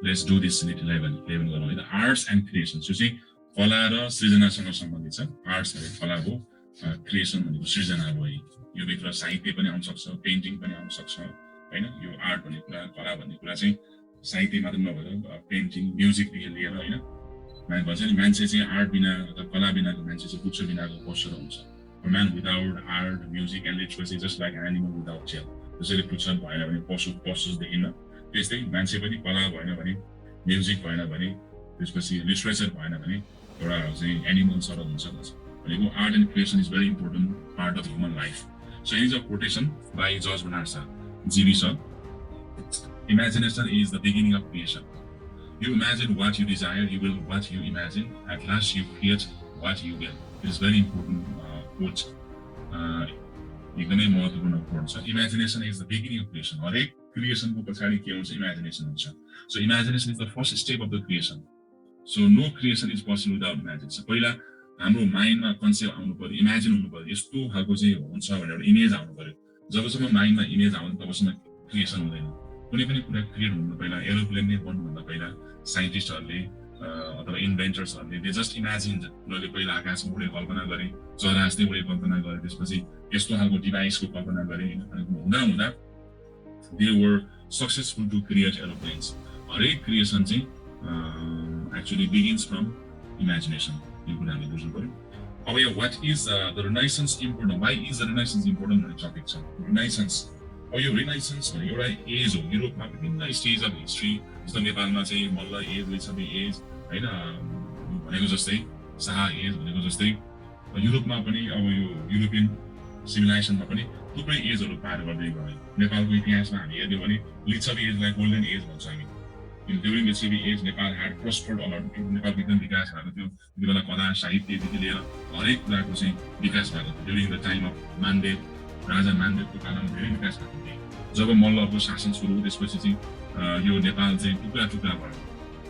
Let's do this little 11 गरौँ है। Arts and creation, यो चाहिँ कला र सृजनासँग सम्बन्धित छ। आर्ट्स भनेको कला हो, क्रिएसन भनेको सृजना हो है। यो भित्र साहित्य पनि आउन सक्छ, पेन्टिङ पनि आउन सक्छ हैन। यो आर्ट भन्ने कुरा, कला भन्ने कुरा चाहिँ साहित्य मात्र नभएर पेन्टिङ, म्युजिकदेखि लिएर हैन। मैले भन्छ नि मान्छे चाहिँ आर्ट बिना अथवा कला बिनाको मान्छे चाहिँ पुच्छ बिनाको पशु हुन्छ। A man without art, music and literacy just like an animal without tail. जसरी पुच्छ भएन भने पशु देखिन्न, त्यस्तै मान्छे पनि कला भएन भने, म्युजिक भएन भने, त्यसपछि लिटरेचर भएन भने एउटा चाहिँ एनिमल सर हुन्छ भन्छ। भनेको art and creation is very important part of human life. So his a quotation by George Bernard Shaw, GB sir. Imagination is the beginning of creation. You imagine what you desire, you will what you imagine. At last you create what you will. It is very important quote. एकदमै महत्त्वपूर्ण quote छ। Imagination is the beginning of creation. हरेक creation को पछाडि के हुन्छ? Imagination हुन्छ। So imagination is the first step of the creation. So no creation is possible without imagination. पहिला हाम्रो माइन्डमा कन्सेप्ट आउनु पर्यो, इमेजिन हुनु पर्यो, यस्तो खालको चाहिँ हुन्छ भनेर एउटा इमेज आउनु पर्यो। जबसम्म माइन्डमा इमेज आउँदैन तबसम्म क्रिएसन हुँदैन। कुनै पनि कुरा क्रिएट हुनु पहिला, एरोप्लेन नै बन्नुभन्दा पहिला साइन्टिस्टहरूले अथवा इन्भेन्टर्सहरूले दे जस्ट इमेजिन, उनीहरूले पहिला आकाशमा उडेको कल्पना गरे, चरा जस्तै उडेको कल्पना गरे, त्यसपछि यस्तो खालको डिभाइसको कल्पना गरे। हुँदा हुँदा they were successful to create aeroplanes. हरेक क्रिएसन चाहिँ एक्चुअली बिगिन्स फ्रम इमेजिनेसन। यो कुरा हामीले बुझ्नु पर्यो। अब यो what is the Renaissance important, why is the Renaissance important भन्ने टपिक छ। रिनाइसेन्स, अब यो रिनाइसेन्स भनेको एउटा एज हो। युरोपमा विभिन्न स्टेज अफ हिस्ट्री, जस्तो नेपालमा चाहिँ मल्ल एज, लिच्छवी एज होइन भनेको जस्तै, शाह एज भनेको जस्तै, युरोपमा पनि अब यो युरोपियन सिभिलाइजेसनमा पनि थुप्रै एजहरू पार गर्दै गयो। नेपालको इतिहासमा हामी हेर्यौँ भने लिच्छवी एजलाई गोल्डन एज भन्छ हामी। During Licchavi age Nepal had prospered a lot. नेपालको एकदम विकास भएको थियो। त्यति बेला कला साहित्यदेखि लिएर हरेक कुराको चाहिँ विकास भएको थियो। During the time of Manadev, राजा मानदेवको कालमा धेरै विकास भएको थियो। जब मल्लको शासन सुरु हो त्यसपछि चाहिँ यो नेपाल चाहिँ टुक्रा टुक्रा भयो।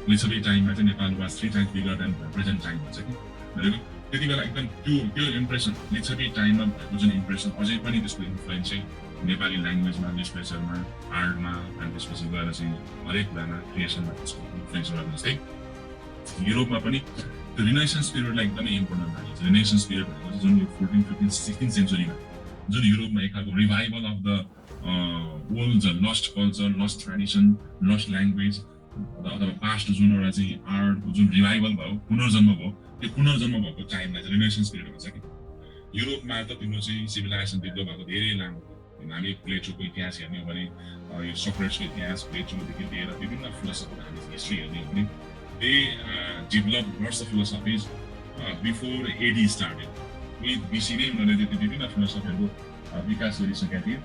लिच्छवी टाइममा चाहिँ Nepal was 3 times bigger than present time भन्छ कि भनेको त्यति बेला एकदम त्यो इम्प्रेसन, लिच्छवी टाइममा भएको जुन इम्प्रेसन अझै पनि त्यसको इन्फ्लुएन्स चाहिँ नेपाली ल्याङ्ग्वेजमा, लिटरेचरमा, आर्टमा अनि त्यसपछि गएर चाहिँ हरेक कुरामा क्रिएसनमा त्यसको इन्फ्लुएन्स गरेको जस्तै युरोपमा पनि त्यो रिनाइसेन्स पिरियडलाई एकदमै इम्पोर्टेन्ट मानिन्छ। रिनाइसेन्स पिरियड भनेको जुन यो 14, 15, 16 सेन्चुरीमा जुन युरोपमा एक खालको revival of the old lost culture, lost tradition, lost language अथवा पास्ट जुन एउटा चाहिँ आर्टको जुन रिभाइभल भयो, पुनर्जन्म भयो, त्यो पुनर्जन्म भएको टाइमलाई चाहिँ रिनेसेन्स पिरियड भन्छ कि। युरोपमा त तिम्रो चाहिँ सिभिलाइजेसन डेभलप भएको धेरै लामो। हामी प्लेटोको इतिहास हेर्ने हो भने, यो सोक्रेट्सको इतिहास, प्लेटोदेखि लिएर विभिन्न फिलोसफीको हामी हिस्ट्री हेर्ने हो भने they develop lots of philosophies before AD started. With BC नै उनीहरूले त्यो विभिन्न फिलोसफीहरूको विकास गरिसकेका थिए।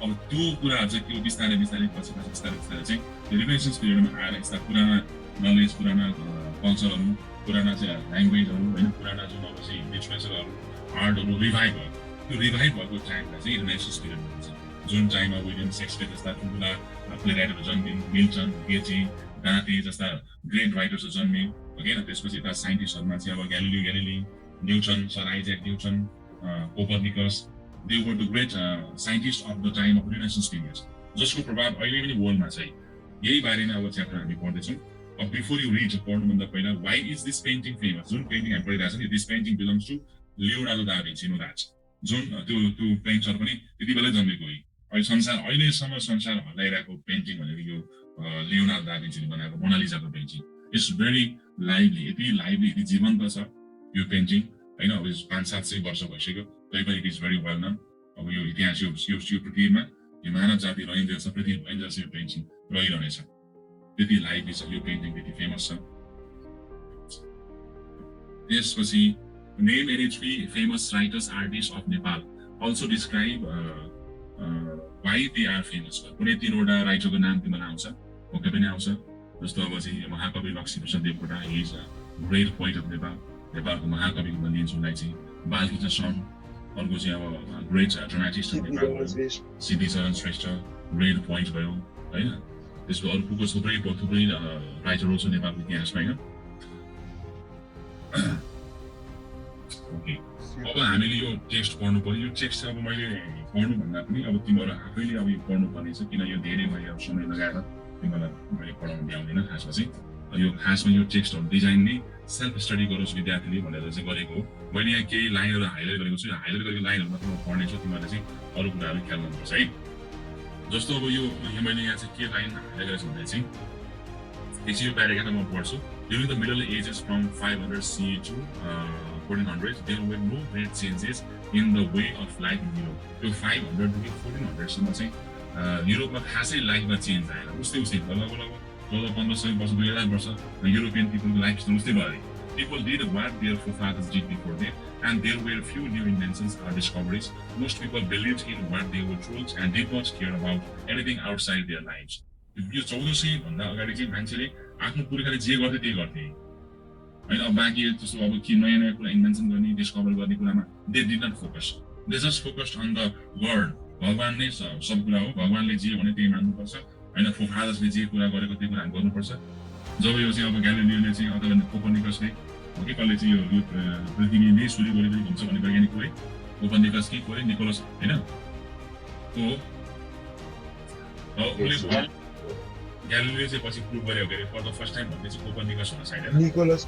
अब त्यो कुराहरू चाहिँ त्यो बिस्तारै पछि चाहिँ रिनेसेन्स पिरियडमा आएर यस्ता पुराना नलेज, पुराना कल्चरहरू, पुराना चाहिँ ल्याङ्ग्वेजहरू होइन, पुराना जुन अब चाहिँ लिटरेचरहरू, आर्टहरू रिभाइभ भयो। त्यो रिभाइभ भएको टाइमलाई चाहिँ रिनेसेन्स पिरियड भन्छ। जुन टाइममा विलियम सेक्सपियर जस्ता ठुल्ठुला प्लेराइटरहरू जन्मे, मिल्टन, गेची, डाँते जस्ता ग्रेट राइटर्सहरू जन्मे होइन। त्यसपछि यता साइन्टिस्टहरूमा चाहिँ अब Galilei, Newton, Sir Isaac Newton, Copernicus, they were the great scientists of the time of Renaissance period. जसको प्रभाव अहिले पनि वर्ल्डमा छ। यही बारेमा अब च्याप्टर हामी पढ्दैछौँ। अब बिफोर यु रिड पढ्नुभन्दा पहिला why is this painting famous? जुन पेन्टिङ हामी पढिरहेको छ नि, this painting belongs to Leonardo da Vinci, know that. जुन त्यो पेन्टर पनि त्यति बेलै जन्मेको हो। अहिलेसम्म संसार हल्लाइरहेको पेन्टिङ भनेको यो लियोनार्डो दा भिन्चीले बनाएको मोनालिजाको पेन्टिङ। इट्स भेरी लाइभली, यति लाइभली, यति जीवन्त छ यो पेन्टिङ होइन। अब 500-700 वर्ष भइसक्यो, तैपनि it is very well known. अब यो इतिहास यो पृथ्वीमा यो मानव जाति रहन्छ, पृथ्वी भइन्छ, यो पेन्टिङ रहिरहनेछ। त्यति लाइभली छ यो पेन्टिङ, त्यति फेमस छ। त्यसपछि name any 3 famous writers, artists of Nepal. Also describe why they are famous. कुनै 3वटा राइटरको नाम तिमीलाई आउँछ, ओके पनि आउँछ। जस्तो अब चाहिँ महाकवि Laxmiprasad Devkota, he is a great poet of Nepal. नेपालको महाकवि भनिन्छ उनलाई चाहिँ। बालकृष्ण शर्मा, अर्को चाहिँ अब ग्रेट ड्रामाटिस्ट अफ नेपाल भयो। सिद्धिचरण श्रेष्ठ, ग्रेट पोइट भयो होइन। त्यसको अर्को थुप्रै राइटरहरू छ नेपालको इतिहासमा होइन। ओके, अब हामीले यो टेक्स्ट पढ्नु पर्यो। यो टेक्स्ट अब मैले पढ्नु भन्दा पनि अब तिमीहरू आफैले अब यो पढ्नु पर्नेछ, किन यो धेरै मैले अब समय लगाएर तिमीलाई मैले पढाउन भ्याउँदिनँ खासमा चाहिँ यो खासमा यो टेक्स्टहरू डिजाइन नै सेल्फ स्टडी गरोस् विद्यार्थीले भनेर चाहिँ गरेको हो मैले यहाँ केही लाइनहरू हाइलाइट गरेको छु हाइलाइट गरेको लाइनहरू मात्र म पढ्नेछु तिमीहरूले चाहिँ अरू कुराहरू ख्याल गर्नुपर्छ है जस्तो अब यो मैले यहाँ चाहिँ के लाइन हाइलाइट गरेको छु भने चाहिँ यो प्याराग्राफ म पढ्छु during the Middle Ages from 500 CE to 1400 there were no great changes in the way of life in Europe त्यो 500 देखि 1400 सम्म चाहिँ युरोपमा खासै लाइफमा चेन्ज आएन उस्तै लगभग 1400 वर्ष 2000 वर्ष युरोपियन पिपलको लाइफस्टाइल उस्तै भयो people did what their forefathers did before them and there were few new inventions or discoveries most people believed in what they were told and did not care about anything outside their lives यो 1400 भन्दा अगाडि चाहिँ मान्छेले आफ्नो पुर्खाले जे गर्थे त्यही गर्थे हैन अब बाँकी जस्तो अब के नयाँ नयाँ कुरा इन्भेन्सन गर्ने डिस्कभर गर्ने कुरामा they did not focus they just focused on the word Bhagwan नै सब कुरा हो भगवानले जे भने त्यही मान्नुपर्छ हैन फोफादर्सले जे कुरा गरेको त्यही कुरा गर्नुपर्छ जब यो चाहिँ अब ग्यालिलियोले चाहिँ अथवा कोपर्निकसले के कसले चाहिँ यो पृथ्वी नै सूर्य गोलीले घुम्छ भन्ने वैज्ञानिक हो है कोपर्निकस कि कोले निकोलस हैन ग्यालिलियो चाहिँ पछि प्रुभ गर्यो के फर द फर्स्ट टाइम भन्ने चाहिँ कोपर्निकस हुन साइड निकोलस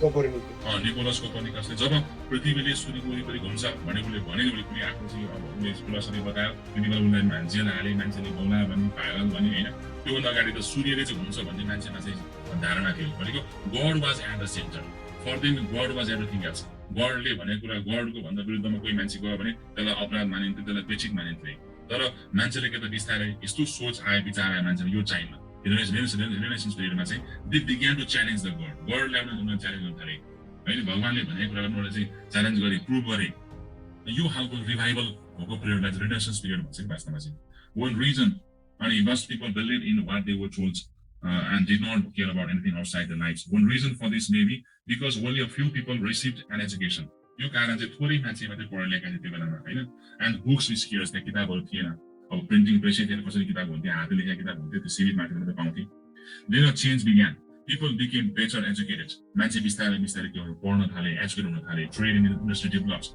कोपर्निकसले जब पृथ्वीले सूर्यको वरिपरि घुम्छ भनेकोले भनेकोले कुनै आफ्नो चाहिँ अब उसले फिलोसफी बतायो त्यति बेला उनलाई मान्छेले हाले मान्छेले बोला भन्ने पागल भन्ने हैन त्योभन्दा अगाडि त सूर्यले चाहिँ घुम्छ भन्ने मान्छेमा चाहिँ धारणा थियो भनेको God was at the center for them God was everything else गडले भनेको कुरा गडको भन्दा विरुद्धमा कोही मान्छे गयो भने त्यसलाई अपराध मानिन्थ्यो त्यसलाई बेचिक मानिन्थ्यो तर मान्छेले के त बिस्तारै यस्तो सोच आयो विचार आयो मान्छेले यो टाइममा रिनेसेन्स पिरियडमा चाहिँ दे बिग्यान टु च्यालेन्ज द गड गडलाई उनीहरूले च्यालेन्ज गर्न थाले होइन भगवानले भनेको कुरा उनीहरूले चाहिँ च्यालेन्ज गरे प्रुभ गरे यो खालको रिभाइभल भएको पिरियडलाई चाहिँ रिनेसेन्स पिरियड भन्छ कि वास्तवमा चाहिँ वान रिजन अनि most people believed in what they were told and did not care about anything outside their lives. One reason for this may be because only a few people received an education. यो कारण चाहिँ थोरै मान्छे मात्रै पढ लेखा थियो त्यो बेलामा हैन एन्ड बुक्स विच केयर्स त्यहाँ किताबहरू थिएन अब प्रिन्टिङ प्रेसै थिएन कसरी किताब हुन्थ्यो हातले लेखेका किताब हुन्थ्यो त्यो सिभिल मार्केटमा मात्रै पाउँथे देन अ चेन्ज बिग्यान people became better educated मान्छे बिस्तारै बिस्तारै के पढ्न थाले एजुकेट हुन थाले ट्रेड इन्डस्ट्री डेभलप्स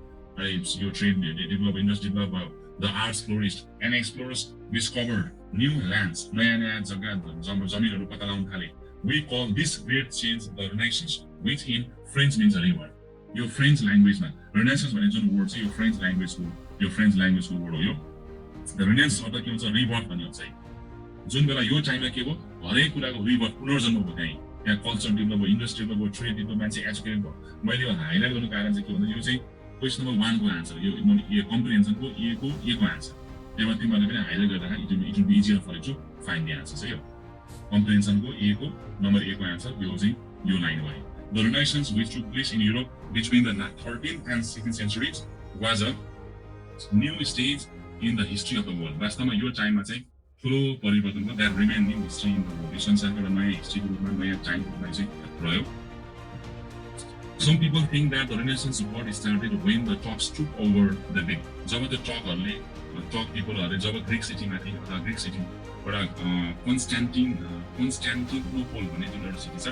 यो ट्रेड डेभलप इन्डस्ट्री डेभलप भयो the arts flourished and explorers discovered new lands नयाँ जग्गा जमिनहरू पत्ता लगाउन थाले we call this great change the renaissance which in French means river यो फ्रेन्च ल्याङ्ग्वेजमा renaissance भन्ने जुन वर्ड छ यो फ्रेन्च ल्याङ्ग्वेजको वर्ड हो यो द रिनेन्स अर्थ के हुन्छ रिबर्थ भन्ने हुन्छ जुन बेला यो टाइममा के भयो हरेक कुराको रिबर्थ पुनर्जन्म भयो त्यहाँ कल्चर डेभलप भयो इन्डस्ट्री डेभलप भयो ट्रेड डेभलप मान्छे एजुकेटेड भयो मैले यो हाइलाइट गर्नु कारण चाहिँ के भन्दा यो चाहिँ क्वेसन नम्बर 1 को आन्सर यो कम्प्रिहेन्सनको ए को आन्सर त्यसमा तिमीहरूले पनि हाइलाइट गर्दाखेरि it will be easier for you to find the answer चाहिँ यो कम्प्रिहेन्सनको ए को नम्बर ए को आन्सर यो चाहिँ यो लाइन भयो the Renaissance which took place in Europe between the 13th and 16th centuries was a new stage in the history of the world वास्तवमा यो टाइममा चाहिँ ठुलो परिवर्तन भयो that remain new history in the world यो संसारको एउटा नयाँ हिस्ट्रीको रूपमा नयाँ टाइमको रूपमा चाहिँ रह्यो Some people think that the Renaissance word started when the Turks took over the Greek. जब the Turk people जब ग्रीक सिटीमा थिए अथवा ग्रीक सिटी एउटा कन्स्ट्यान्टिनोपल भन्ने जुन एउटा सिटी छ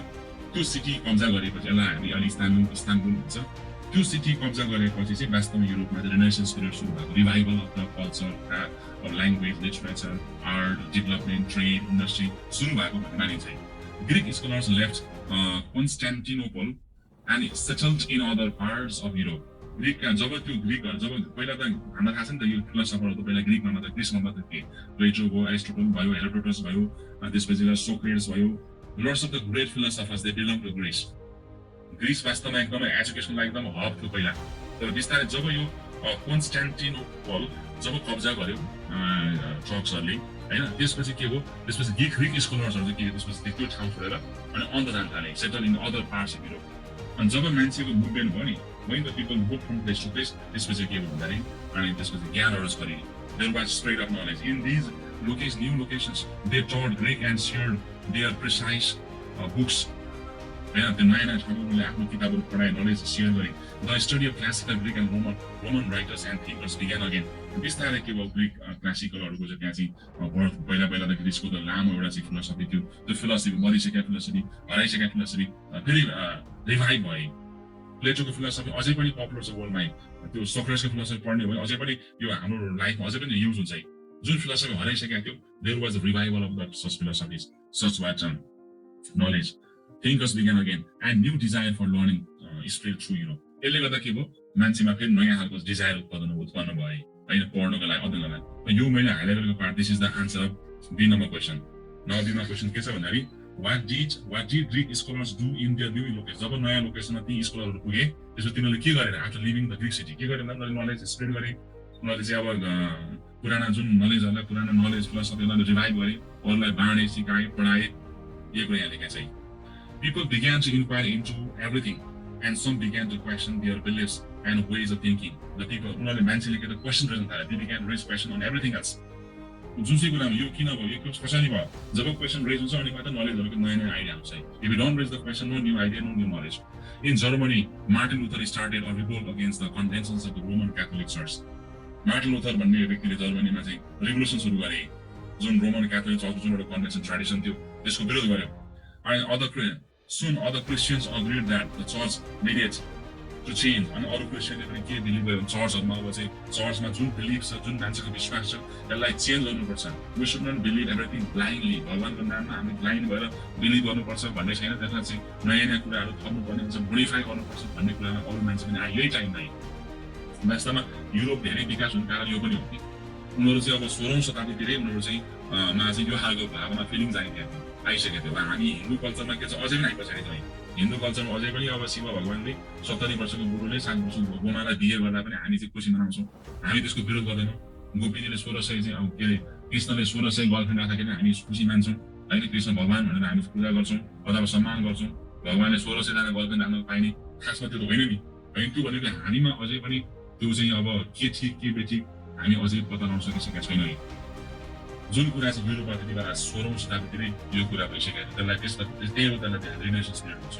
त्यो सिटी कब्जा गरेपछि यसलाई हामी अलि इस्तानबुल भन्छ त्यो सिटी कब्जा गरेपछि चाहिँ वास्तवमा युरोपमा रिनेसेन्स पिरियड सुरु भएको revival of the culture language literature art development trade industry सुरु भएको भन्ने मानिन्छ Greek scholars left Constantinople and settled in other parts of Europe. Greek जब त्यो ग्रीकहरु जब पहिला त हामीलाई थाहा छ नि त यो फिलोसफरहरु त पहिला ग्रीकमा मात्र ग्रीसमा मात्र थिए प्लेटो भयो एरिस्टोटल भयो हेरोडोटस भयो त्यसपछि सोक्रेटिस भयो lots of the great philosophers they belong to Greece वास्तवमा एकदमै एजुकेसनको लागि एकदम हब थियो पहिला तर बिस्तारै जब यो कन्स्ट्यान्टिनोपल जब कब्जा गर्यो टर्क्सहरुले हैन त्यसपछि के भयो त्यसपछि ग्रीक स्कलर्सहरु चाहिँ के त्यसपछि त्यो ठाउँ छोडेर अनि अन्त जान थाले settle in other parts of Europe अनि जब मान्छेको मुभमेन्ट भयो नि when the people moved from place to place त्यसपछि के भयो भन्दाखेरि अनि त्यसपछि ज्ञानहरु छरिए there was spread of knowledge in these new locations they taught Greek and shared their precise books हैन त्यो नयाँ ठाउँमा आफ्नो किताबहरु पढाए नलेज शेयर गरे the study of classical Greek and Roman writers and thinkers began again बिस्तारै के भयो ग्रीक क्लासिकलहरुको चाहिँ त्यहाँ चाहिँ पहिला त ग्रीसको त लामो एउटा चाहिँ फिलोसफी थियो त्यो फिलोसफी मरिसकेको फिलोसफी हराइसकेको फिलोसफी फेरि रिभाइभ भयो प्लेटोको फिलोसफी अझै पनि पपुलर छ वर्ल्डमा त्यो सोक्रेटिसको फिलोसफी पढ्ने भयो अझै पनि यो हाम्रो लाइफमा अझै पनि युज हुन्छ जुन फिलोसफी हराइसकेको थियो, there was a revival of the such philosophies, such what knowledge. Thinkers began again and new desire for learning spread through Europe. यसले गर्दा के भयो, मान्छेमा फेरि नयाँ खालको डिजायर उत्पन्न भयो हैन, पढ्नको लागि अध्ययनको लागि। यो मैले हाइलाइट गरेको part, this is the answer of B number question. नौ बीमा क्वेसन के छ भन्दाखेरि what did Greek scholars do in their new location? जब नयाँ लोकेसनमा ती स्कलरहरू पुगे, त्यसो तिनीहरूले के गरेर after living the Greek city के गरेर उनीहरूले नलेज स्प्रेड गरे, उनीहरूले चाहिँ अब पुराना जुन नलेजहरूलाई, पुराना नलेज फिलोसफीलाई रिभाइभ गरे, अरूलाई बाँडे, सिकाए, पढाए। यो कुरा यहाँ लेखेको छ। People began to inquire into everything and some began to question their beliefs and ways of thinking. The people, उनीहरूले मान्छेले के त क्वेसन गर्न थाले, they began to raise question on everything else. जुन चाहिँ कुरामा यो किन भयो, यो कसरी भयो, जब क्वेसन रेज हुन्छ अनि मात्र नलेजहरूको नयाँ नयाँ आइडिया आउँछ। If you don't raise the question, no new idea, no new knowledge. In Germany, Martin Luther started a revolt against the contentions of the Roman Catholic Church. Martin Luther भन्ने व्यक्तिले जर्मनीमा चाहिँ revolution सुरु गरे, जुन Roman Catholic चर्चको जुन एउटा convention tradition थियो त्यसको विरोध गर्यो। अनि soon other Christians agreed that the church needed to change. अनि अरू क्रिस्चियनले पनि के बिलिभ गर्यो, चर्चहरुमा अब चाहिँ चर्चमा जुन बिलिभ छ, जुन मान्छेको विश्वास छ, त्यसलाई चेन्ज गर्नुपर्छ। We should not believe everything blindly. भगवानको नाममा हामी ब्लाइन्ड भएर बिलिभ गर्नुपर्छ भन्ने छैन, त्यसलाई चाहिँ नयाँ नयाँ कुराहरू थप्नुपर्ने हुन्छ, मोडिफाई गर्नुपर्छ भन्ने कुरामा अरू मान्छे पनि आयो। यही टाइममा वास्तवमा युरोप धेरै विकास हुने कारण यो पनि हो कि उनीहरू चाहिँ अब 16औं शताब्दीतिरै उनीहरू चाहिँ यो खालको भावना फिलिङ्स आइसकेको थियो। हामी हिन्दू कल्चरमा के छ अझै पनि आइसकेको छ। हिन्दू कल्चरमा अझै पनि अब शिव भगवानले 70 वर्षको बुढोले 7 वर्षको गोमालाई बिहे गर्दा पनि हामी चाहिँ खुसी मनाउँछौँ, हामी त्यसको विरोध गर्दैनौँ। गोपीजीले 1600 चाहिँ अब के अरे कृष्णले 1600 गर्लफ्रेन्ड राख्दाखेरि हामी खुसी मान्छौँ होइन, कृष्ण भगवान भनेर हामी पूजा गर्छौँ अथवा सम्मान गर्छौँ। भगवानले 1600 जना गर्लफ्रेन्ड राख्न पाइने खासमा त्यो होइन नि होइन। त्यो भनेको हामीमा अझै पनि त्यो चाहिँ अब के ठिक के बेठिक हामी अझै पत्ता लगाउन सकिसकेका छैनौँ। जुन कुरा चाहिँ युरोपमा त्यति बेला 16औं शताब्दीतिरै यो कुरा भइसकेको थियो, त्यसलाई त्यही हो त्यसलाई रिनेसन्स पिरियड भन्छ।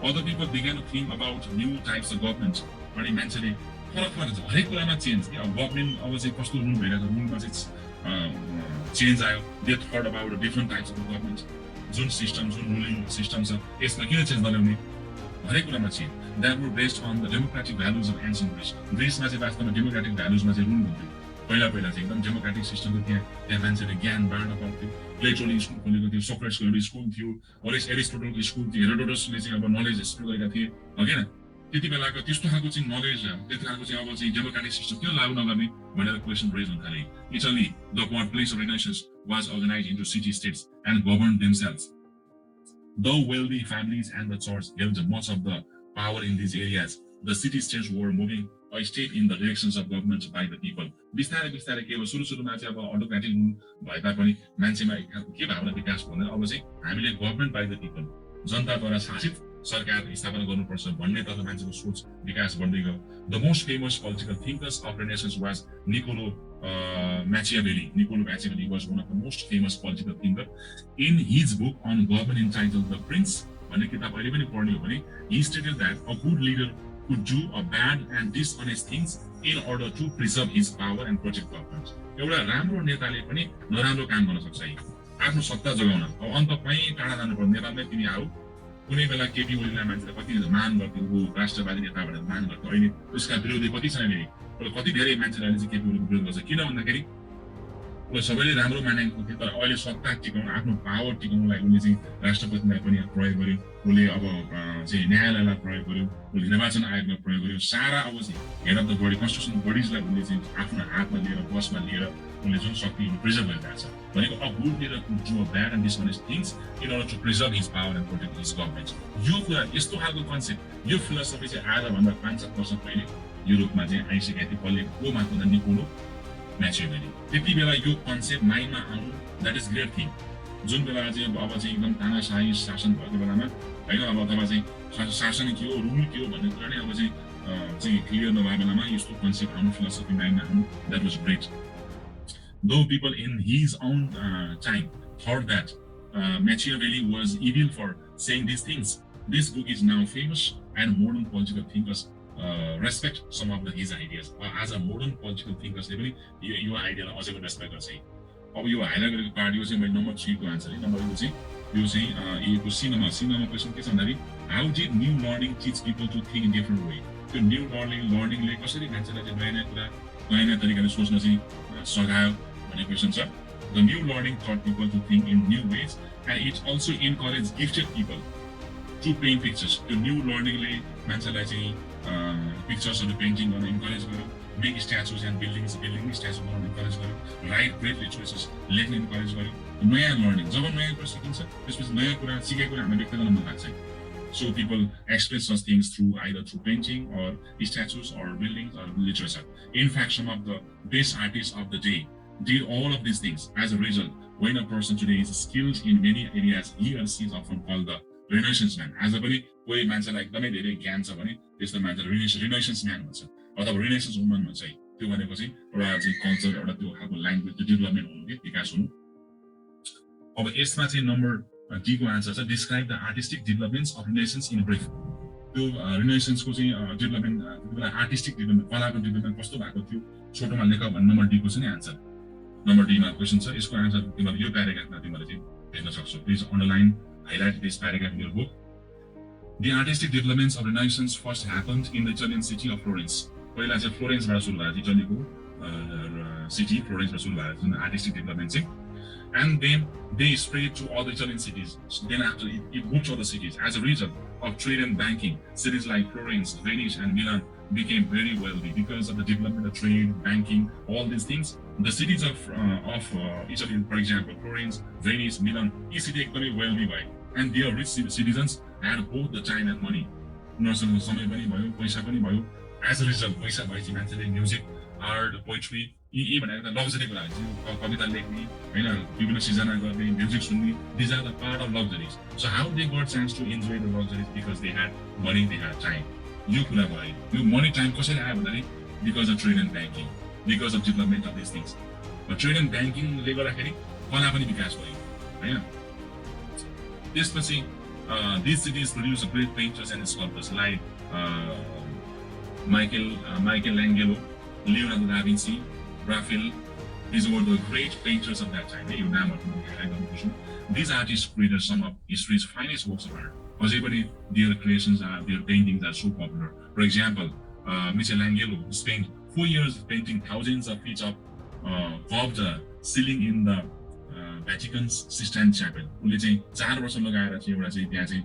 Other people began to think about new types of government. अनि मान्छेले फरक फरक हरेक कुरामा चेन्ज कि अब गभर्नमेन्ट अब चाहिँ कस्तो रुल भइरहेको छ, रुलमा चाहिँ चेन्ज आयो। They thought about different types of government, जुन सिस्टम जुन रुलिङ सिस्टम छ यसमा किन चेन्ज नल्याउने, हरेक कुरामा change. That were based on the democratic values of ancient Greece. ग्रिसमा चाहिँ वास्तवमा डेमोक्रेटिक भ्यालुजमा चाहिँ रुल हुन्थ्यो पहिला चाहिँ एकदम डेमोक्रेटिक सिस्टम थियो। त्यहाँ मान्छेले ज्ञान बाँड्न पाउँथ्यो। प्लेटोले स्कुल खोलेको थियो, सोक्रेट्सको एउटा स्कुल थियो, एरिस्टोटलको स्कुल थियो, हेरोडोटसले चाहिँ अब नलेज स्प्रेड गरेका थिए होइन। त्यति बेलाको त्यस्तो खालको चाहिँ नलेज, त्यति खालको चाहिँ अब चाहिँ डेमोक्रेटिक सिस्टम किन लागू नगर्ने भनेर क्वेसन रेज हुन थाले। Italy the place of Renaissance was organize into city states and govern themselves. The wealthy families and the church held much of the power in these areas. The city states were moving a step in the directions of government by the people. बिस्तारै बिस्तारै के हो, सुरुमा चाहिँ अब autocratic भए तापनि मान्छेमा के भावना विकास भन्दा अब चाहिँ हामीले गभर्नमेन्ट बाइ द पिपल, जनताद्वारा शासित सरकार स्थापना गर्नुपर्छ भन्ने तर्फ मान्छेको सोच विकास बढ्दै गयो। The most famous political thinkers of Renaissance was Niccolo Machiavelli. Niccolo Machiavelli was one of the most famous political thinkers. In his book on government entitled The Prince, he stated that a good leader could do a bad and dishonest things in order to preserve his power and protect government. एउटा राम्रो नेताले पनि नराम्रो काम गर्न सक्छ आफ्नो सत्ता जोगाउन। अब अन्त कहीँ टाढा जानुपर्छ, नेपालमै तिमी आऊ। कुनै बेला केपी ओलीलाई मान्छेले कति मान गर्थ्यो, ऊ राष्ट्रवादी नेता भनेर मान गर्थ्यो, अहिले उसका विरोधी कति छैन। कति धेरै मान्छेले अहिले चाहिँ केपी ओलीको विरोध गर्छ, किन भन्दाखेरि उसले सबैले राम्रो मानेको थियो, तर अहिले सत्ता टिकाउन, आफ्नो पावर टिकाउनलाई उसले चाहिँ राष्ट्रपतिलाई पनि प्रयोग गर्यो, उसले अब चाहिँ न्यायालयलाई प्रयोग गर्यो, उसले निर्वाचन आयोगलाई प्रयोग गर्यो। सारा अब चाहिँ head of the body constitution बडिजलाई उसले चाहिँ आफ्नो हातमा लिएर, बसमा लिएर उसले जुन शक्ति प्रिजर्भ गरिरहेको छ भनेको a good leader could do a bad and dishonest things in order to preserve his power and protect his government. यो कुरा, यस्तो खालको कन्सेप्ट, यो फिलोसफी चाहिँ आजभन्दा 5-7 वर्ष पहिले युरोपमा चाहिँ आइसकेको थियो। कसले को माथि भन्दा निकोलो म्याचियाभेली। त्यति बेला यो कन्सेप्ट माइन्डमा आउनु द्याट इज ग्रेट थिङ। जुन बेला चाहिँ अब चाहिँ एकदम तानाशाही शासन भएको बेलामा होइन, अब अथवा चाहिँ शासन के हो, रुल के हो भन्ने कुरा नै अब चाहिँ क्लियर नभएको बेलामा यस्तो कन्सेप्ट आउनु, फिलोसफी माइन्डमा आउनु, that was great. Though people in his own time thought that Machiavelli was evil for saying these things, this book is now famous and modern political thinkers respect some of his ideas. As a modern political thinkers, यो आइडियालाई अझै पनि respect गर्छ। अब यो highlight गरेको part यो चाहिँ मैले नम्बर 3 को आन्सर, नम्बर यो चाहिँ ए को सी नम्बर क्वेसन के छ भन्दाखेरि how did new learning teach people to think in different way. त्यो न्यू लर्निङले कसरी मान्छेलाई चाहिँ नयाँ नयाँ कुरा, नयाँ नयाँ तरिकाले सोच्न चाहिँ सघायो भन्ने क्वेसन छ। The new learning taught people to think in new ways, and it also encouraged gifted people to paint pictures. The new learning ले मान्छेलाई चाहिँ पिक्चर्सहरू पेन्टिङ गर्न इन्करेज गर्यो, मेक स्ट्याचुज एन्ड बिल्डिङ स्ट्याचु बनाउन इन्करेज गर्यो, राइट ग्रेट लिटरेचर्स लेख्न encourage गर्यो। नयाँ लर्निङ, जब नयाँ कुरा सिकिन्छ त्यसपछि नयाँ कुरा सिकेको कुरा हामीले व्यक्त गर्न मन लाग्छ। So people express such things through either through painting or statues or buildings or literature. In fact, some of the best artists of the day did all of these things. As a result, when a person today is skilled in many areas, he or she is often called the Renaissance man. As a पनि कोही मान्छेलाई एकदमै धेरै ज्ञान छ भने त्यस्तो मान्छेलाई Renaissance man भन्छ अथवा Renaissance woman भन्छ। त्यो भनेको चाहिँ एउटा चाहिँ कल्चर, एउटा त्यो खालको ल्याङ्ग्वेज, त्यो डेभलपमेन्ट हुनु के विकास हुनु। अब यसमा चाहिँ नम्बर डी को आन्सर छ describe the artistic developments of Renaissance in brief. त्यो रिनेसेन्सको चाहिँ डेभलपमेन्ट, आर्टिस्टिक डेभलपमेन्ट, कलाको डेभलपमेन्ट कस्तो भएको थियो छोटोमा लेख भन्ने नम्बर डी को छ नि आन्सर। नम्बर डी मा क्वेसन छ, यसको आन्सर तिमीले यो प्याराग्राफमा तिमीले चाहिँ हेर्न सक्छौ। Please underline highlight this paragraph in your book. The artistic developments of Renaissance first happened in the Italian city of Florence. पहिला चाहिँ फ्लोरेन्सबाट सुरु भएको थियो, इटलीको सिटी फ्लोरेन्सबाट सुरु भएको थियो आर्टिस्टिक डेभलपमेन्ट चाहिँ। And then they spread to all the Italian cities. Then after it moved to other cities. As a result of trade and banking, cities like Florence, Venice, and Milan became very wealthy because of the development of trade, banking, all these things. The cities of Italy, for example, Florence, Venice, Milan, these cities are very wealthy by, and their rich citizens had both the time and money. समय पनि भयो, पैसा पनि भयो। As a result, पैसा भएपछि मान्छेले music, art, poetry यी भनेको त लग्जरीको लागि चाहिँ कविता लेख्ने हैन, विभिन्न सिर्जना गर्ने, म्युजिक सुन्ने, these are the part of luxuries. So how they got chance to enjoy the luxuries? Because they had money, they had time. यो कुरा भयो। यो मनी टाइम कसरी आयो भन्दाखेरि because of trade and banking, because of development of these things. But trade and banking ले गर्दाखेरि कला पनि विकास भयो हैन। त्यसपछि these cities produce great painters and sculptors like Michelangelo, Leonardo da Vinci, Raphael. These were the great painters of that time. These artists created some of history's finest works of art. Their creations are, their paintings are so popular. For example, Michelangelo spent 4 years painting thousands of feet of carved ceiling in the Vatican's Sistine Chapel. उनले चाहिँ 4 वर्ष लगाएर चाहिँ एउटा चाहिँ त्यहाँ चाहिँ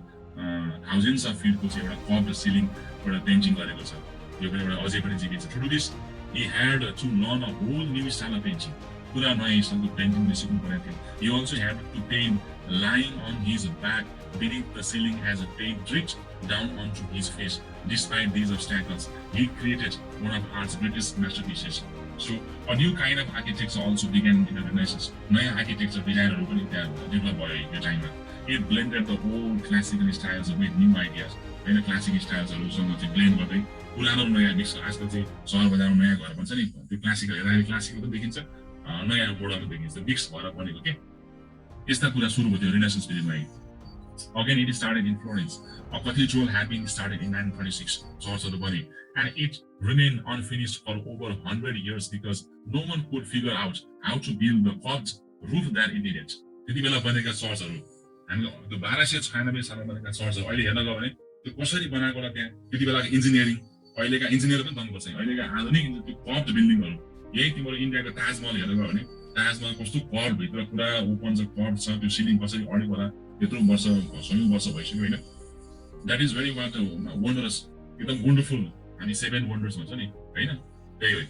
thousands of feet को चाहिँ एउटा carved ceiling एउटा पेन्टिङ गरेको छ। यो पनि एउटा अझै पनि जीवित छ। To do this, he had to learn a whole new style of painting. पुरा नयाँ स्टाइलको पेन्टिङ सिक्नु परेको थियो। He also had to paint lying on his back beneath the ceiling as a paint dripped down onto his face. Despite these obstacles, he created one of art's greatest masterpieces. So a new kind of architecture also began in the Renaissance. नयाँ architecture डिजाइनहरु पनि त्यहाँ develop भयो यो टाइममा। It blended the old classical styles with new ideas. हैन, classic स्टाइल्सहरुसँग चाहिँ blend गर्दै पुरानो र नयाँ मिक्स। आजकल चाहिँ सहर बजारमा नयाँ घर भन्छ नि, त्यो क्लासिकल हेर्दाखेरि क्लासिकल पनि देखिन्छ, नयाँ मोडल पनि देखिन्छ, मिक्स भएर बनेको के। यस्ता कुरा सुरु भयो रिनेसेन्स पिरियडमा। Again, it started in Florence. A cathedral had been started in 926, चर्चहरु बने, and it remained unfinished for over 100 years because no one could figure out how to build the carved roof that it needed. त्यति बेला बनेका चर्चहरु, हामी त्यो 1296 सालमा बनेका चर्चहरु अहिले हेर्न गयो भने त्यो कसरी बनाएको होला, त्यहाँ त्यति बेलाको इन्जिनियरिङ, अहिलेका इन्जिनियर पनि भन्नुपर्छ। अहिलेका आधुनिक त्यो कार्भड बिल्डिङहरु, यही तिम्रो इन्डियाको ताजमहल हेर्न गयो भने ताजमहल कस्तो कर्भ, भित्र पुरा ओपन छ, कर्भ छ, त्यो सिलिङ कसरी अडेको होला, यत्रो वर्ष 100 वर्ष भइसक्यो हैन। That is very wondrous, एकदम वन्डरफुल, हामी 7 wonders भन्छ नि हैन, त्यही हो।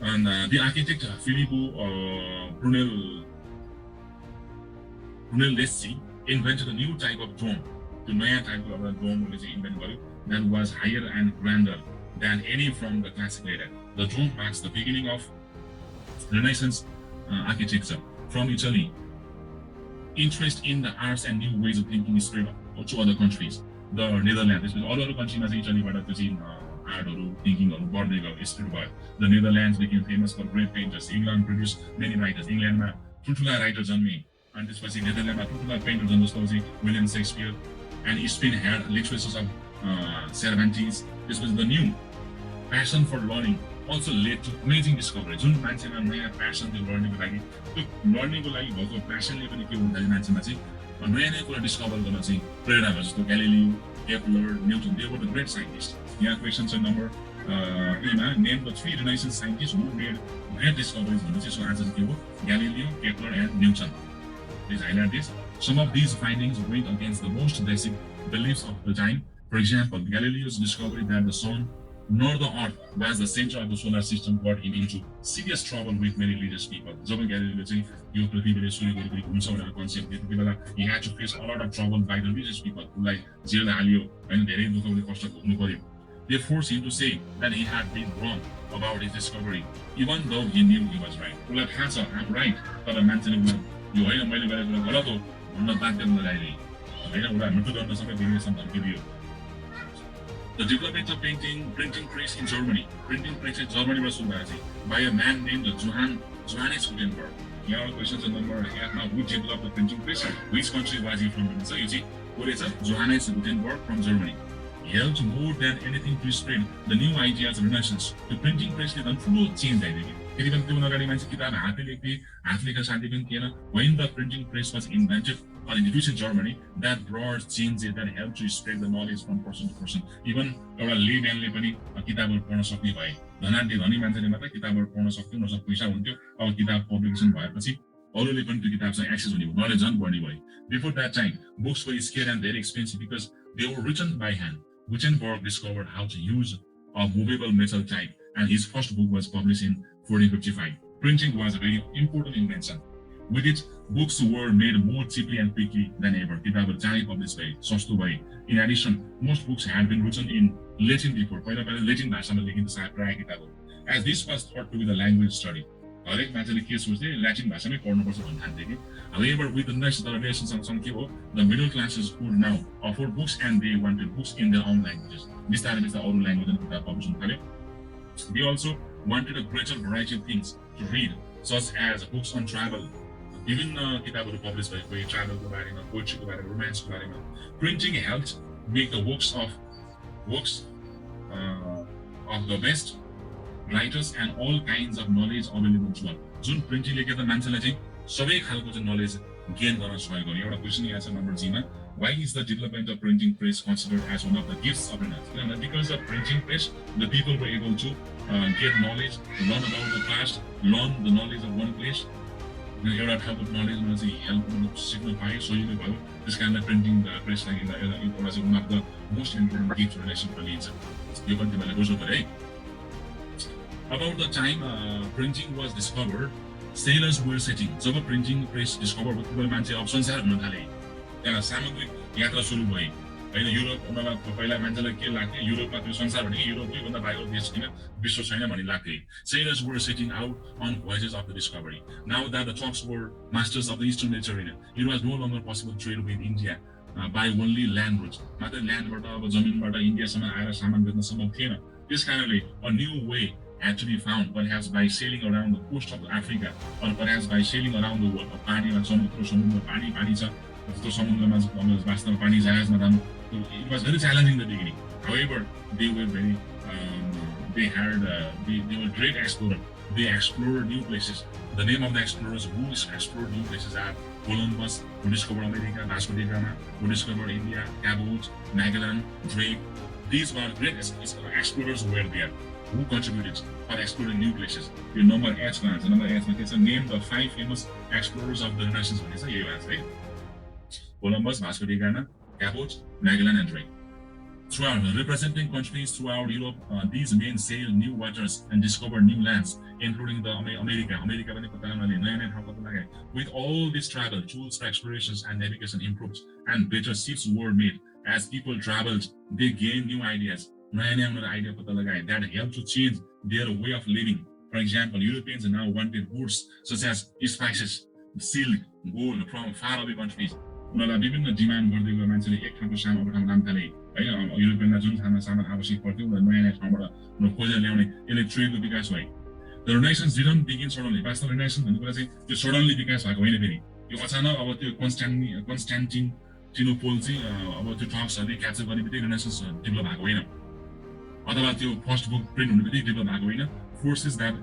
And the architect Filippo Brunelleschi invented a new type of dome. The नयाँ टाइपको एउटा डोमले चाहिँ इन्भेन्ट गर्यो that was higher and grander than any from the classical era. The dome marks the beginning of Renaissance architecture. From Italy, interest in the arts and new ways of thinking is spread to other countries. The Netherlands, all other countries मा चाहिँ इटलीबाट त्यो चाहिँ आर्टहरु, थिंकिङहरु बढ्दै गयो, spread भयो। The Netherlands became famous for great painters. England produced many writers. इंग्ल्यान्डमा ठुल्ठुला writer जन्मे, अनि त्यसपछि नेदरल्यान्डमा ठुल्ठुला पेन्टर जन्म जस्तो चाहिँ William Shakespeare, and Spain had literatures of Cervantes. This was the new passion for learning also led to amazing discovery. जुन मान्छेमा नयाँ प्यासन थियो लर्निङको लागि, त्यो लर्निङको लागि भएको प्यासनले पनि के भन्दाखेरि मान्छेमा चाहिँ नयाँ नयाँ कुरा डिस्कभर गर्न चाहिँ प्रेरणा भयो। जस्तो Galileo, Kepler, newton, they were the great scientist. यहाँ क्वेसन छ number name the 3 Renaissance scientists who made great discoveries भने चाहिँ सो आन्सर के हो Galileo Kepler and newton Please highlight this. Some of these findings went against the most basic beliefs of the time. For example, Galileo's discovery that the sun nor the earth was the center of the solar system got him into serious trouble with many religious people. जब Galileo चाहिँ यो पृथ्वीले सूर्यको वरिपरि घुम्छ भनेर concept दियो त्यति बेला he had to face a lot of trouble by the religious people उलाई जेल हालियो हैन धेरै दुःखले कष्ट भोग्नु पर्यो. They forced him to say that he had been wrong about his discovery, even though he knew he was right. उलाई थाहा छ I'm right तर मान्छेले उलाई यो होइन मैले गरेको कुरा गलत हो भन्न बाध्य बनाइदिए होइन उलाई मृत्युदण्डसम्म दिने धम्की दियो. The development of printing press in Germany. Printing press in Germany was by a man named Johannes Gutenberg. Here are questions on number 8. Now, who developed the printing press? Which country was he from? So you see, what is it? Johannes Gutenberg from Germany. He helped more than anything to spread the new ideas of Renaissance. The printing press did a full change idea. Even त्यो अगाडि मान्छे किताब हातले लेख्थे हात लेख्न साध्य पनि थिएन. When the printing press was invented or introduced in Germany, that brought changes that helped to spread the knowledge from person to person. Even एउटा लेम्यानले पनि किताबहरू पढ्न सक्ने भए. धनाढ्य धनी मान्छेले मात्र किताबहरू पढ्न सक्थ्यो उनीसँग पैसा हुन्थ्यो. अब किताब पब्लिकेसन भएपछि अरूले पनि त्यो किताबसँग एक्सेस हुने भयो नलेज झन् बढ्ने भयो. Before that time, books were scarce and very expensive because they were written by hand. Gutenberg discovered how to use a movable metal type, and his first book was published in 1455. Printing was a very important invention. With it, books were made more cheaply and quickly than ever. किताबहरू चाँडै publish भए, सस्तो भए. In addition, most books had been written in Latin before. पहिला Latin भाषामा लेखिन्छ प्राय किताबहरू. As this was thought to be the language study. हरेक मान्छेले के सोच्थे ल्याटिन भाषामै पढ्नुपर्छ भन्ने ठान्थे कि. However, with the Renaissance के हो, the middle classes could now afford books and they wanted books in their own languages. बिस्तारै बिस्तारै अरू ल्याङ्ग्वेजमा किताब पब्लिस हुन थाल्यो. They also wanted a greater variety of things to read, such as books on travel. विभिन्न किताबहरू publish भएको कोही ट्राभलको बारेमा, पोएट्रीको बारेमा, रोमान्सको बारेमा. Printing helped make the works of the best writers and all kinds of knowledge available to all. जुन प्रिन्टिङले के त मान्छेलाई चाहिँ सबै खालको चाहिँ नलेज गेन गर्न सहयोग गर्यो. एउटा क्वेसन यहाँ छ नम्बर जी मा. Why is the development of printing press considered as one of the gifts of Renaissance? Because of printing press, the people were able to get knowledge, learn about the past, learn the knowledge of one place. एउटा ठाउँको नलेजमा चाहिँ help गर्न सिक्न पाए सजिलो भयो. त्यस कारणले प्रिन्टिङ प्रेसलाई एउटा चाहिँ one of the most important gift relation लिन्छ. यो पनि तिमीहरूले बुझ्नु पर्यो है. About the time printing was discovered, sailors were setting. जब प्रिन्टिङ प्रेस डिस्कभर भयो त्यतिबेला मान्छे अब संसार घुम्न थाले. त्यहाँ सामग्रिक यात्रा सुरु भयो होइन. युरोप उनीहरूलाई पहिला मान्छेलाई के लाग्थ्यो युरोपमा त्यो संसार भनेको युरोपकै भन्दा बाहिर देश किन विश्व छैन भन्ने लाग्थ्यो. Sailors were setting out on voyages of the discovery. Now that the Turks were masters of the Eastern Mediterranean, it was no longer possible to trade with India by only land routes. मात्र ल्यान्डबाट अब जमिनबाट इन्डियासम्म आएर सामान बेच्न सम्भव थिएन. त्यस कारणले a new way had to be found, perhaps by sailing around the coast of Africa or perhaps by sailing around the world. पानीमा समुद्र पानी छ त्यो समुद्रमा वास्तवमा पानी जहाजमा जानु. It was very challenging in the beginning. However, they were very they were great explorers. They explored new places. The name of the explorers who explored new places are Columbus, who discovered America, Vasco da Gama, who discovered India, Cabot, Magellan, Drake. These were great explorers who were there, who contributed for exploring new places. Your number H मा छ. Number H मा के छ? Name the 5 famous explorers of the Renaissance भन्ने छ. यही भन्छ है. Columbus, Vasco da Gama, Cabot, Magellan, and Drake. Throughout representing countries throughout Europe, these men sailed new waters and discovered new lands, including the America. With all this travel, tools for explorations and navigation improved, and better ships were made. As people traveled, they gained new ideas. That helped to change their way of living. For example, Europeans now wanted goods such as spices, silk, gold from faraway countries. उनीहरूलाई विभिन्न demand गर्दै गयो. मान्छेले एक ठाउँको सामान अर्को ठाउँमा लान थाले होइन. युरोपियनलाई जुन ठाउँमा सामान आवश्यक पर्थ्यो उनीहरू नयाँ नयाँ ठाउँबाट खोजेर ल्याउने. यसले ट्रेडको विकास भयो. The Renaissance didn't begin suddenly. वास्तवमा Renaissance भन्ने कुरा चाहिँ त्यो सडनली विकास भएको होइन. फेरि यो अचानक अब त्यो कन्स्टान्टिनोपल चाहिँ अब त्यो टर्क्सहरूले क्याप्चर गर्ने बित्तिकै Renaissance डेभलप भएको होइन. अथवा त्यो फर्स्ट बुक प्रिन्ट हुने बित्तिकै डेभलप भएको होइन. Forces that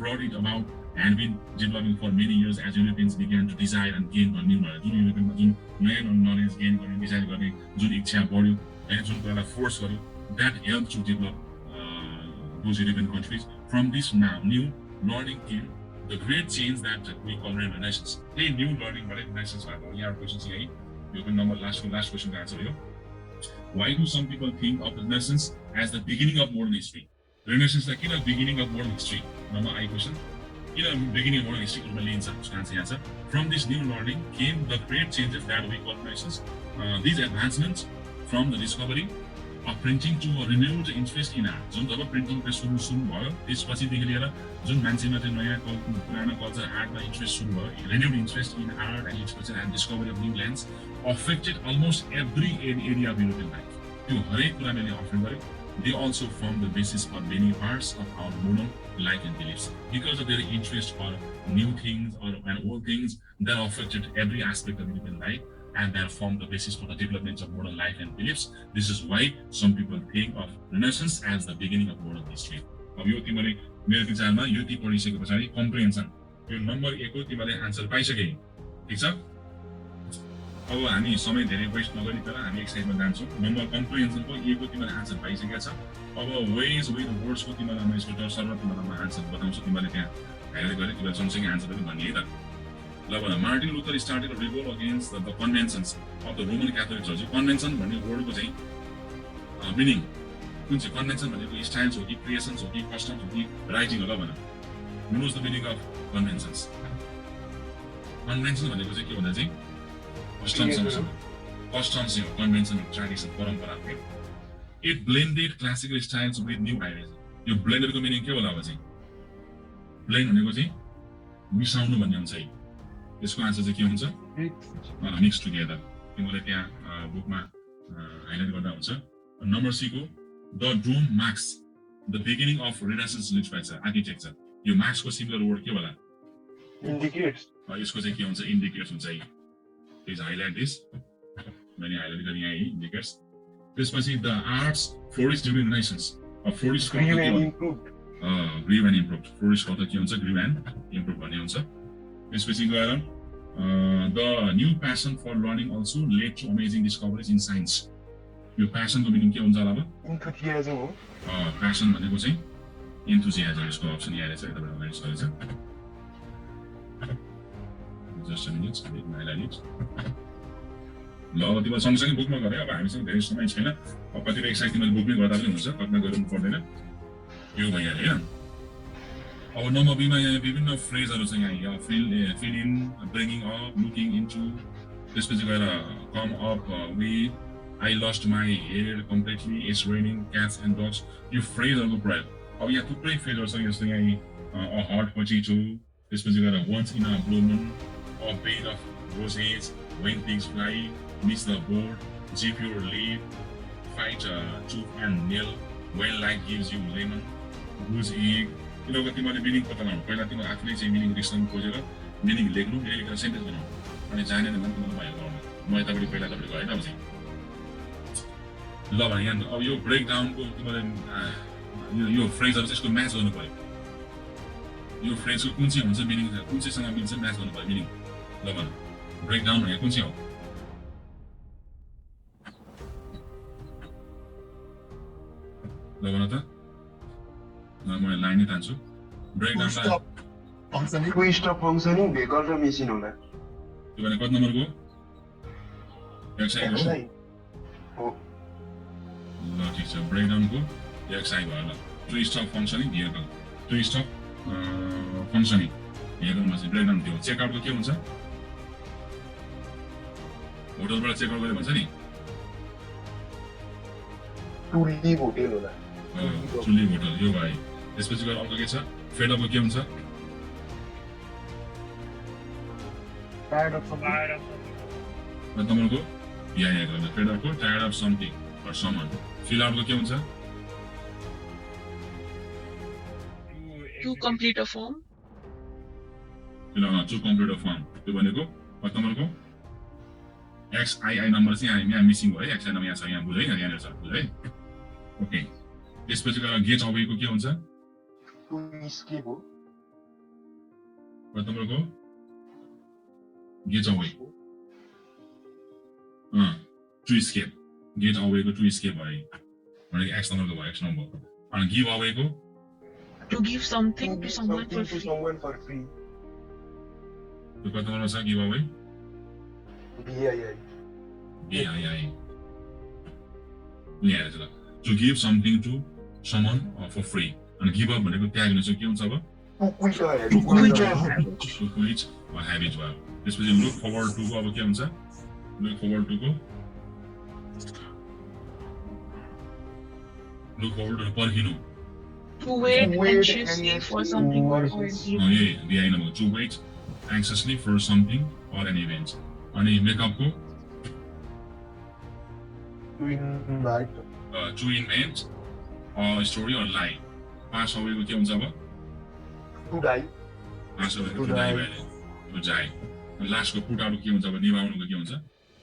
brought it about had been developing for many years as Europeans began to desire and gain new knowledge. जुन युरोपियनमा जुन नयाँ नलेज गेन गर्ने, डिजायर गर्ने जुन इच्छा बढ्यो होइन, जुन कुरालाई फोर्स गर्यो, that helped to develop those European countries. From this now new learning came the great change that we call Renaissance. They new learning but Renaissance bhako यहाँ question चाहिँ है यो पनि नम्बर last question को answer हो. Why do some people think of Renaissance as the beginning of modern history? Renaissance like the beginning of modern history. Number I question. Beginning of modern history answer. From this new learning came the great changes that we call Renaissance. These advancements from the discovery of printing to a renewed interest in art. जुन जब printing press सुरु भयो त्यसपछिदेखि लिएर जुन मान्छेमा चाहिँ नयाँ पुरानो culture आर्टमा interest सुरु भयो renewed interest in art and literature and discovery of new lands affected almost every area of European life. त्यो हरेक कुराले affect गर्यो. They also form the basis for many parts of our modern life and beliefs. Because of their interest for new things and old things that affected every aspect of European life and that formed the basis for the development of modern life and beliefs. This is why some people think of Renaissance as the beginning of modern history. अब यो तिमीले मेरो विचारमा यो ती पढिसके पछाडि comprehension यो number 1 को तिमीले आन्सर पाइसके ठीक छ अब हामी समय धेरै वेस्ट नगरिकन हामी एक साइडमा जान्छौं नम्बर कम्प्रिहेन्सन को 1 को तिमीले आन्सर पाइसकेका छ अब वेज विथ वर्ड्स को तिमीलाई म यसको सर्वप्रथम आन्सर बताउँछु तिमीले त्यहाँ हाइलाइट गरे तिमीले सँगसँगै आन्सर पनि भन्ने है त Martin Luther started a revolt against the conventions of the Roman Catholic Church. Convention भन्ने वर्डको चाहिँ मिनिङ कुन चाहिँ कन्भेन्सन भनेको स्टाइल्स हो कि क्रिएसन्स हो कि कस्टम्स हो कि राइटिङ होला भन What was the meaning of conventions? Convention भनेको चाहिँ के भन्दा चाहिँ customs हो convention tradition परम्परा हो It blended classical styles with new ideas. यो blended को meaning के होला अब चाहिँ blend भनेको चाहिँ मिसाउनु भन्ने हुन्छ है यसको आन्सर चाहिँ के हुन्छ mix together तिमीले त्यहाँ बुकमा हाइलाइट गर्दा हुन्छ नम्बर सी को the dome marks the beginning of Renaissance literature architecture यो marks को similar word के होला indicates यसको चाहिँ के हुन्छ indicates हुन्छ है please highlight this मैले हाइलाइट गर्ने यहाँ indicates त्यसपछि the arts flourished during Renaissance flourished को grew and improved grew and improved flourished को त के हुन्छ grew and improved भन्ने हुन्छ त्यसपछि गएर the new passion for learning also led to amazing discoveries in science यो passion को meaning के हुन्छ होला अब enthusiasm हो passion भनेको चाहिँ enthusiasm यसको अप्सन यहाँ रहेछ तपाईहरुले अगाडि सरेछ just a minute I highlight it ल अब तिम्रो सँगसँगै बुकमा गरे अब हामीसँग धेरै समय छैन अब कतिपय एक्सर्साइज तिमीले बुकमै गर्दा पनि हुन्छ कतमा गर्नु पर्दैन यो भइहाल्यो हैन अब नम्बर बी मा यहाँ विभिन्न फ्रेजहरु छ यहाँ fill in bringing up looking into त्यसपछि गएर come up with I lost my hair completely it's raining cats and dogs यो फ्रेजहरुको प्रयोग अब यहाँ थुप्रै फ्रेजहरु छ जस्तो यहाँ a hot potato त्यसपछि गएर once in a blue moon a bed of roses when pigs fly miss the boat zip your lip fight tooth and nail when light gives you lemon goose egg तिमीको तिमीले meaning पत्ता लगाउनु पहिला तिमी आफैले चाहिँ meaning research खोजेर meaning लेख्नु एउटा सेन्टेन्स बनाउनु अनि जानेन भने तिमीले भयो गर्नु म यताबाट पहिला तपाईले गएन अब चाहिँ ल भने यहाँ अब यो ब्रेक डाउनको तिमीले यो फ्रेजहरु चाहिँ यसको म्याच गर्नु पर्यो यो फ्रेजको कुन चाहिँ हुन्छ मिनिङ कुन चाहिँ सँग मिल्छ म्याच गर्नु पर्यो मिनिङ ल भन ब्रेक डाउन भनेको कुन चाहिँ हो ल भन त म लाइन तान्छु break down functioning twist of functioning vehicle र मेसिन होला त्यो भने कति नम्बरको एक्सआई हो ल ठीक छ ब्रेक डाउनको एक्सआई भयो ल twist of functioning vehicle twist of functioning भेकलमा चाहिँ ब्रेक डाउन थियो चेकआउटको के हुन्छ होटलबाट चेकआउट गरे भन्छ नि टुली होटल होला टुली होटल यो भयो त्यसपछि गएर अर्को के छ फेड अपको के हुन्छ टायर्ड अफ तपाईको यहाँ गर्दा फेड अपको tired of something or someone fill आउटको के हुन्छ to complete a form to complete a form त्यो भनेको तपाईको एक्स आई नम्बर चाहिँ यहाँ मिसिङ भयो एक्स आई नम्बर यहाँ छ यहाँ बुझ्दै यहाँ छ बुझ्दै ओके त्यसपछि गएर गेट अवेको के हुन्छ टु स्केप हो तपाईको get away to escape get अवेको टु स्केप भयो भनेको एक्स नम्बरको भयो एक्स नम्बर अनि गिभ अवेको To give something to someone for free. someone for free. त्यो कताबाट छ गिभ अवे BII. BII यहाँ हेरेछ ल to give something to someone for free अनि गिभ अप भनेको त्याग हुने चाहिँ के हुन्छ अब To quit a habit. To quit a to quit वा ह्याबिट भयो त्यसपछि लुक फरवर्ड टु को अब के हुन्छ लुक फरवर्ड टु को लुक फरवर्ड टु पर्खिनु To wait anxiously for something or an event. यही BII नभएको to wait anxiously for something or an event अनि मेकअपको To invite. To invent story or लाई पास अवेको के हुन्छ अब To die. पास अवेको To टु डाई die. भइहाल्यो टु डाई लास्टको पुटाउनु के हुन्छ अब निभाउनुको के हुन्छ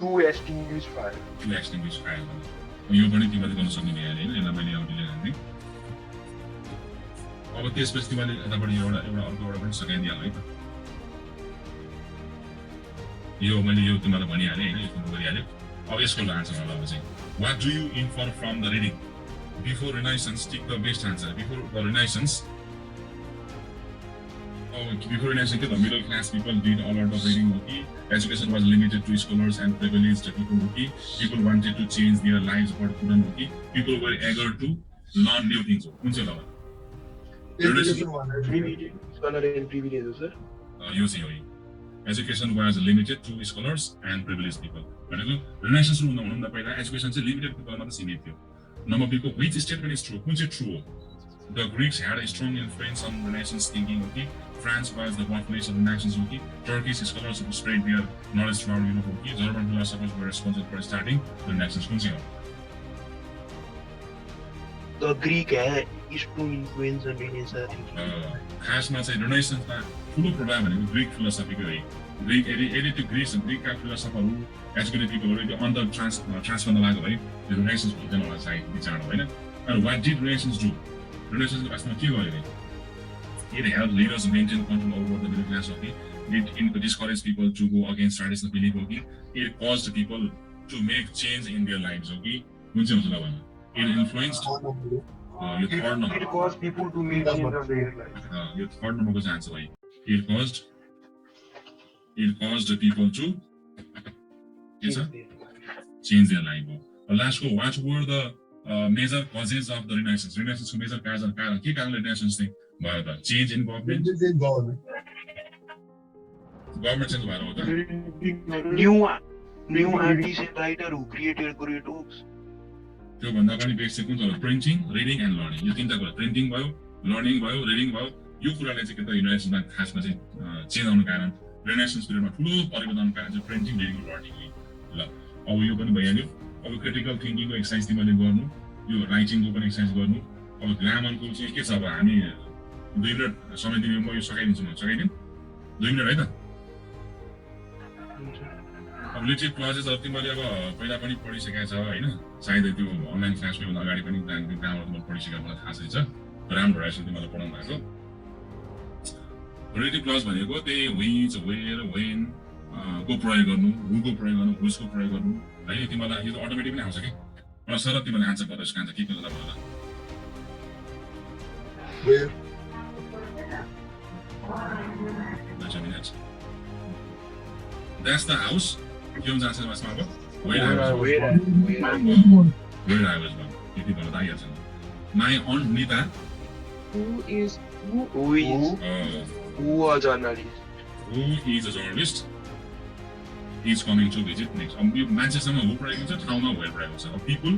To extinguish fire. To extinguish fire यो पनि तिमीले गर्न सक्ने भइहाल्यो होइन यसलाई मैले अघि हाल्ने अब त्यसपछि तिमीले यताबाट एउटा अर्को एउटा पनि सघाइदिइहाल है त यो मैले यो तिमीलाई भनिहालेँ होइन यो तिमीले गरिहाल्यो अब यसको आन्सर होला अब चाहिँ what do you infer from the reading before Renaissance tick the best answer before the Renaissance before Renaissance, the middle class people did a lot of reading. Okay, education was limited to scholars and privileged people. Okay, people wanted to change their lives but couldn't. Okay, people were eager to learn new things. Education was limited to scholar and privileged, sir. Education was limited to scholars and privileged people. Renaissance education is limited to people. Number of people, which statement is true? Which is true? The Greeks had a strong influence on Renaissance thinking. Okay, France was the birthplace of Renaissance. Okay, Turkish scholars spread their knowledge throughout Europe. Okay, German philosophers were responsible for starting the Renaissance. The Greek had strong influence on Renaissance thinking. खासमा चाहिँ रेनेसान्समा ठुलो प्रभाव भनेको Greek फिलोसफीको है Greek edit Greece ग्रिकका फिलोसफरहरू educated पिपलहरू त्यो अन्त trans गर्न लाग्यो है त्यो रेनेसान्स भित्र होला सायद विचार होइन अनि वाट डिड रेनेसान्स डु रेनेसान्सले वास्तवमा के गर्यो It helped leaders maintain control over the middle class. Okay, it discouraged people to go against traditional belief. Okay, it caused people to make change in their lives. Okay, it influenced. It caused people to make change of their lives. Your third number was answer. It caused the people to change their life. Last go. What were the major causes of the Renaissance? Renaissance major causes. के कारणले Renaissance thing? Change in government. Government change भएर हो त? New artists and writer who created great works. त्यो भन्दा पनि basic कुन छ प्रिन्टिङ रिडिङ एन्ड लर्निङ यो तीनटा कुरा प्रिन्टिङ भयो लर्निङ भयो रिडिङ भयो यो कुराले चाहिँ के त युनाइटेसनमा खासमा चाहिँ चेन्ज आउनु कारण रेनेसान्स पिरियडमा ठुलो परिवर्तन कारण चाहिँ प्रिन्टिङ रिडिङ लर्निङ ल अब यो पनि भइहाल्यो अब क्रिटिकल थिङ्किङको एक्सर्साइज तिमीले गर्नु यो राइटिङको पनि एक्सर्साइज गर्नु अब ग्रामरको चाहिँ के छ अब हामी 2 मिनेट समय दिनु म यो सकाइदिन्छु म सकाइदिउँ 2 मिनेट है त अब लिटिल क्लासेसहरू तिमीले अब पहिला पनि पढिसकेको छ होइन सायद त्यो अनलाइन क्लासको भन्दा अगाडि पनि ग्रामर तिमीले पढिसकेको मलाई थाहा छैछ राम्रो रहेछ तिमीलाई पढाउनु भएको रिलेटिभ क्लज भनेको त्यही व्हिच वेयर वेन को प्रयोग गर्नु हुको प्रयोग गर्नु हुजको प्रयोग गर्नु है तिमीलाई यो अटोमेटिक पनि आउँछ कि र सर तिमीले आन्सर गर्दै यसको आन्सर के के होला भन्दा That's the house. के हुन्छ आन्सर वास्तवमा अब where I was born. यति भन्न थालिहाल्छ My aunt Nita. Who a journalist? Who is a journalist? Is coming to visit next. अब यो मान्छेसँग हो प्रयोग हुन्छ ठाउँमा where प्रयोग हुन्छ अब people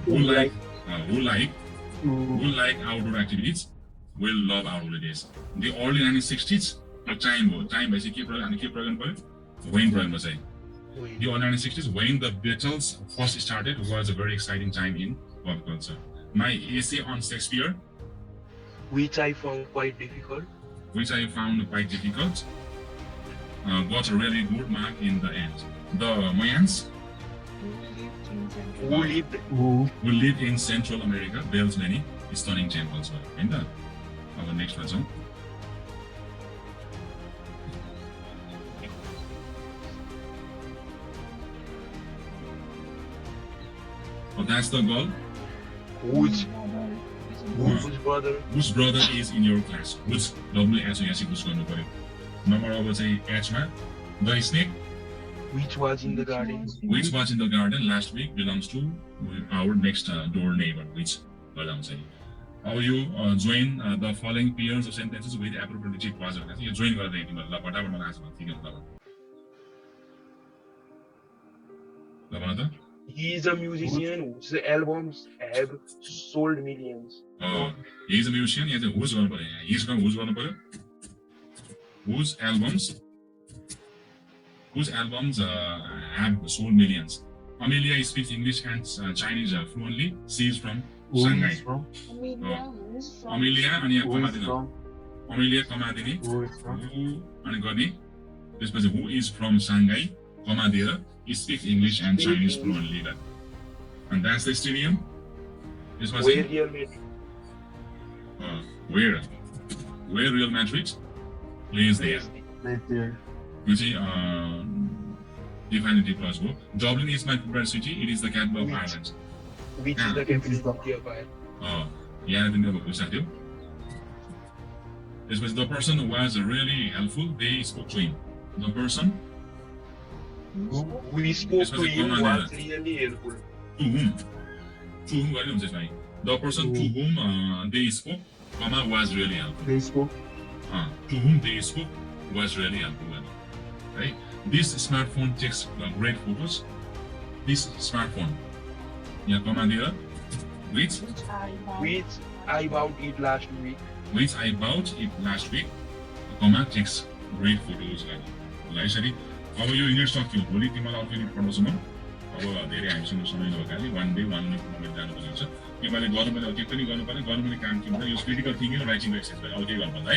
who like outdoor activities will love our holidays. The early 1960s the time भएपछि के प्रयोग अनि के प्रयोग गर्नु पर्यो when प्रयोग चाहिँ the early 1960s when the battles first started was a very exciting time in pop culture. My essay on Shakespeare, which I found quite difficult, got a really good mark in the end. The Mayans who lived in Central America built many stunning temples. And our next one. Oh, that's the goal. Which Whose brother? whose brother is in your class whose WH यहाँ चाहिँ whose गर्नु पर्यो number अब चाहिँ H मा the snake Which was in the garden? which was in the garden last week belongs to our next door neighbor which गर्दा हुन्छ नि अब यो join the following pairs of sentences with appropriate clause भनेको चाहिँ यो join गरेर तिमीहरु ल फटाफट मलाई आज भन्नु ठिकै हुन्छ ल भन त He is a musician whose albums have sold millions. he is a musician यहाँ चाहिँ whose गर्नु पर्यो यहाँ he is from whose गर्नु पर्यो whose albums have sold millions. Amelia speaks English and Chinese fluently. She is from Shanghai. Amelia and यहाँ कमा दिनु Amelia कमा दिने who अनि गर्ने त्यसपछि who is from Shanghai कमा दिएर speaks English and Chinese fluently. And that's the stadium. Where Real Madrid? Where Real Madrid plays there. Right there. You see, define the plus go. Dublin is my favorite city. It is the capital of Ireland. Which is the capital city of Ireland? Yeah, I think that was that. This was the person who was really helpful. They spoke to him. The person We spoke to him was really helpful. To whom? To whom? I don't say. The person to whom they spoke, was really helpful. They spoke. To whom they spoke was really helpful. Right? This smartphone takes great photos. This smartphone, yeah, commander, which I bought it last week. Which I bought it last week. Comma takes great photos. Like I अब यो unit सक्यो भोलि तिमीलाई अर्को unit पढाउँछु म अब धेरै हामीसँग समय नभएकाले one day one minute moment जानुपर्ने हुन्छ तिमीले गर्नुपर्ने के पनि गर्नुपर्ने काम के हुन्छ यो क्रिटिकल थिङ्किङ र राइटिङ एक्सर्साइज अब केही गर्नु पर्छ है